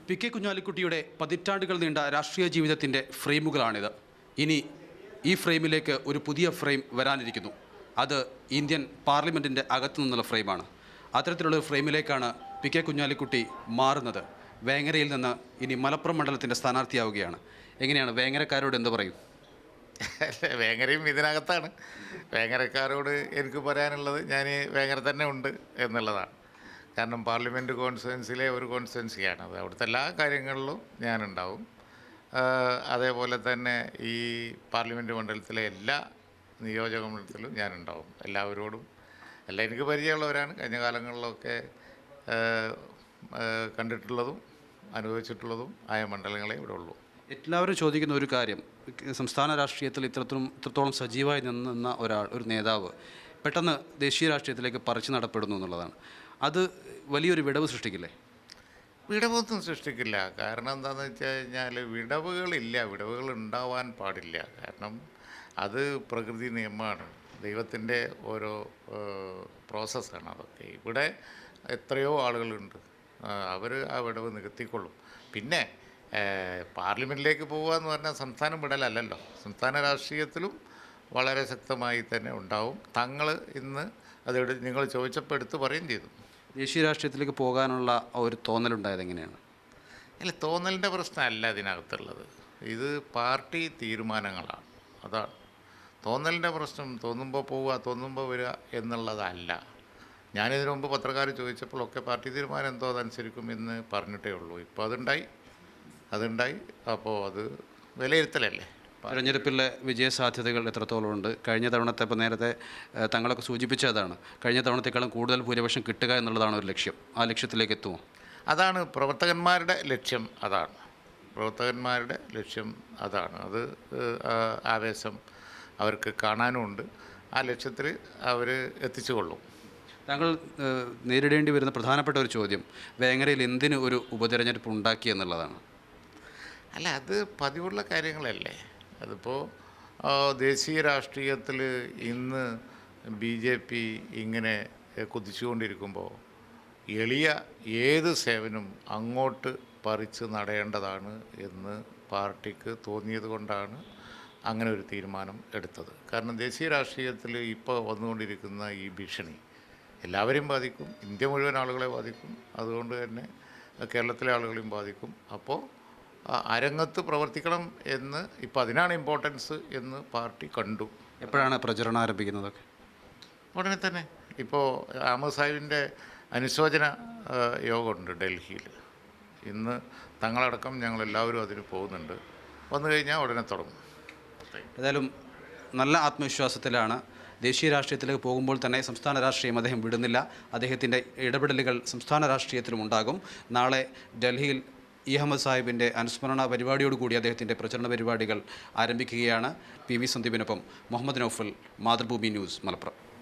P K കുഞ്ഞാലിക്കുട്ടിയുടെ പതിറ്റാണ്ടുകൾ നീണ്ട രാഷ്ട്രീയ ജീവിതത്തിൻ്റെ ഫ്രെയിമുകളാണിത്. ഇനി ഈ ഫ്രെയിമിലേക്ക് ഒരു പുതിയ ഫ്രെയിം വരാനിരിക്കുന്നു. അത് ഇന്ത്യൻ പാർലമെൻറ്റിൻ്റെ അകത്തു നിന്നുള്ള ഫ്രെയിമാണ്. അത്തരത്തിലുള്ള ഒരു ഫ്രെയിമിലേക്കാണ് പി കെ കുഞ്ഞാലിക്കുട്ടി മാറുന്നത്. വേങ്ങരയിൽ നിന്ന് ഇനി മലപ്പുറം മണ്ഡലത്തിൻ്റെ സ്ഥാനാർത്ഥിയാവുകയാണ്. എങ്ങനെയാണ് വേങ്ങരക്കാരോട് എന്ത് പറയും? വേങ്ങരയും ഇതിനകത്താണ്. വേങ്ങരക്കാരോട് എനിക്ക് പറയാനുള്ളത് ഞാൻ വേങ്ങര തന്നെ ഉണ്ട് എന്നുള്ളതാണ്. കാരണം പാർലമെൻറ്റ് കോൺസ്റ്റിറ്റ്യുവൻസിയിലെ ഒരു കോൺസ്റ്റിറ്റ്യുവൻസിയാണ് അത്. അവിടുത്തെ എല്ലാ കാര്യങ്ങളിലും ഞാനുണ്ടാവും. അതേപോലെ തന്നെ ഈ പാർലമെൻറ്റ് മണ്ഡലത്തിലെ എല്ലാ നിയോജക മണ്ഡലത്തിലും ഞാനുണ്ടാവും. എല്ലാവരോടും എല്ലാം എനിക്ക് പരിചയമുള്ളവരാണ്. കഴിഞ്ഞ കാലങ്ങളിലൊക്കെ കണ്ടിട്ടുള്ളതും അനുഭവിച്ചിട്ടുള്ളതും ആയ മണ്ഡലങ്ങളെ ഇവിടെ ഉള്ളൂ. എല്ലാവരും ചോദിക്കുന്ന ഒരു കാര്യം, സംസ്ഥാന രാഷ്ട്രീയത്തിൽ ഇത്രത്തോളം സജീവമായി നിന്ന ഒരു നേതാവ് പെട്ടെന്ന് ദേശീയ രാഷ്ട്രീയത്തിലേക്ക് പറിച്ചു നടപ്പെടുന്നു എന്നുള്ളതാണ്. അത് വലിയൊരു വിടവ് സൃഷ്ടിക്കില്ലേ? വിടവൊന്നും സൃഷ്ടിക്കില്ല. കാരണം എന്താണെന്ന് വെച്ച് കഴിഞ്ഞാൽ വിടവുകൾ ഉണ്ടാവാൻ പാടില്ല. കാരണം അത് പ്രകൃതി നിയമമാണ്, ദൈവത്തിൻ്റെ ഓരോ പ്രോസസ്സാണ് അതൊക്കെ. ഇവിടെ എത്രയോ ആളുകളുണ്ട്, അവർ ആ വിടവ് നികത്തിക്കൊള്ളും. പിന്നെ പാർലമെൻറ്റിലേക്ക് പോകുക എന്ന് പറഞ്ഞാൽ സംസ്ഥാനം വിടലല്ലല്ലോ. സംസ്ഥാന രാഷ്ട്രീയത്തിലും വളരെ ശക്തമായി തന്നെ ഉണ്ടാവും. തങ്ങൾ ഇന്ന് അത് നിങ്ങൾ ചോദിച്ചപ്പോൾ എടുത്ത് പറയുകയും ചെയ്തു. ദേശീയ രാഷ്ട്രീയത്തിലേക്ക് പോകാനുള്ള ഒരു തോന്നലുണ്ടായത് എങ്ങനെയാണ്? അല്ല, തോന്നലിൻ്റെ പ്രശ്നമല്ല ഇതിനകത്തുള്ളത്. ഇത് പാർട്ടി തീരുമാനങ്ങളാണ്. അതാണ് തോന്നലിൻ്റെ പ്രശ്നം. തോന്നുമ്പോൾ പോവുക, തോന്നുമ്പോൾ വരിക എന്നുള്ളതല്ല. ഞാനിതിനു മുമ്പ് പത്രക്കാർ ചോദിച്ചപ്പോഴൊക്കെ പാർട്ടി തീരുമാനം എന്തോ അതനുസരിക്കും എന്ന് പറഞ്ഞിട്ടേ ഉള്ളൂ. ഇപ്പോൾ അതുണ്ടായി. അപ്പോൾ അത് വിലയിരുത്തലല്ലേ. തെരഞ്ഞെടുപ്പിലെ വിജയസാധ്യതകൾ എത്രത്തോളം ഉണ്ട്? കഴിഞ്ഞ തവണത്തെ, ഇപ്പോൾ നേരത്തെ തങ്ങളൊക്കെ സൂചിപ്പിച്ചതാണ്, കഴിഞ്ഞ തവണത്തേക്കാളും കൂടുതൽ ഭൂരിപക്ഷം കിട്ടുക എന്നുള്ളതാണ് ഒരു ലക്ഷ്യം. ആ ലക്ഷ്യത്തിലേക്ക് എത്തുമോ? അതാണ് പ്രവർത്തകന്മാരുടെ ലക്ഷ്യം. അതാണ്. അത് ആവേശം അവർക്ക് കാണാനുമുണ്ട്. ആ ലക്ഷ്യത്തിൽ അവർ എത്തിച്ചുകൊള്ളും. താങ്കൾ നേരിടേണ്ടി വരുന്ന പ്രധാനപ്പെട്ട ഒരു ചോദ്യം, വേങ്ങരയിൽ എന്തിന് ഒരു ഉപതെരഞ്ഞെടുപ്പ് ഉണ്ടാക്കി എന്നുള്ളതാണ്. അല്ല, അത് പതിവുള്ള കാര്യങ്ങളല്ലേ. അതിപ്പോൾ ദേശീയ രാഷ്ട്രീയത്തിൽ ഇന്ന് BJP ഇങ്ങനെ കുതിച്ചുകൊണ്ടിരിക്കുമ്പോൾ എളിയ ഏത് സേവനം അങ്ങോട്ട് പറിച്ച് നടേണ്ടതാണ് എന്ന് പാർട്ടിക്ക് തോന്നിയത് കൊണ്ടാണ് അങ്ങനെ ഒരു തീരുമാനം എടുത്തത്. കാരണം ദേശീയ രാഷ്ട്രീയത്തിൽ ഇപ്പോൾ വന്നുകൊണ്ടിരിക്കുന്ന ഈ ഭീഷണി എല്ലാവരെയും ബാധിക്കും, ഇന്ത്യ മുഴുവൻ ആളുകളെ ബാധിക്കും. അതുകൊണ്ട് തന്നെ കേരളത്തിലെ ആളുകളെയും ബാധിക്കും. അപ്പോൾ അരങ്ങത്ത് പ്രവർത്തിക്കണം എന്ന്, ഇപ്പോൾ അതിനാണ് ഇമ്പോർട്ടൻസ് എന്ന് പാർട്ടി കണ്ടു. എപ്പോഴാണ് പ്രചരണം ആരംഭിക്കുന്നതൊക്കെ? ഉടനെ തന്നെ. ഇപ്പോൾ അഹമ്മദ് സാഹിബിൻ്റെ അനുശോചന യോഗമുണ്ട് ഡൽഹിയിൽ. ഇന്ന് തങ്ങളടക്കം ഞങ്ങളെല്ലാവരും അതിന് പോകുന്നുണ്ട്. വന്നു കഴിഞ്ഞാൽ ഉടനെ തുടങ്ങും. ഏതായാലും നല്ല ആത്മവിശ്വാസത്തിലാണ്. ദേശീയ രാഷ്ട്രീയത്തിലേക്ക് പോകുമ്പോൾ തന്നെ സംസ്ഥാന രാഷ്ട്രീയം അദ്ദേഹം വിടുന്നില്ല. അദ്ദേഹത്തിൻ്റെ ഇടപെടലുകൾ സംസ്ഥാന രാഷ്ട്രീയത്തിലും ഉണ്ടാകും. നാളെ ഡൽഹിയിൽ അഹമ്മദ് സാഹിബിൻ്റെ അനുസ്മരണ പരിപാടിയോടുകൂടി അദ്ദേഹത്തിൻ്റെ പ്രചരണ പരിപാടികൾ ആരംഭിക്കുകയാണ്. PV സന്ദീപിനൊപ്പം മുഹമ്മദ് നൗഫൽ, മാതൃഭൂമി ന്യൂസ്, മലപ്പുറം.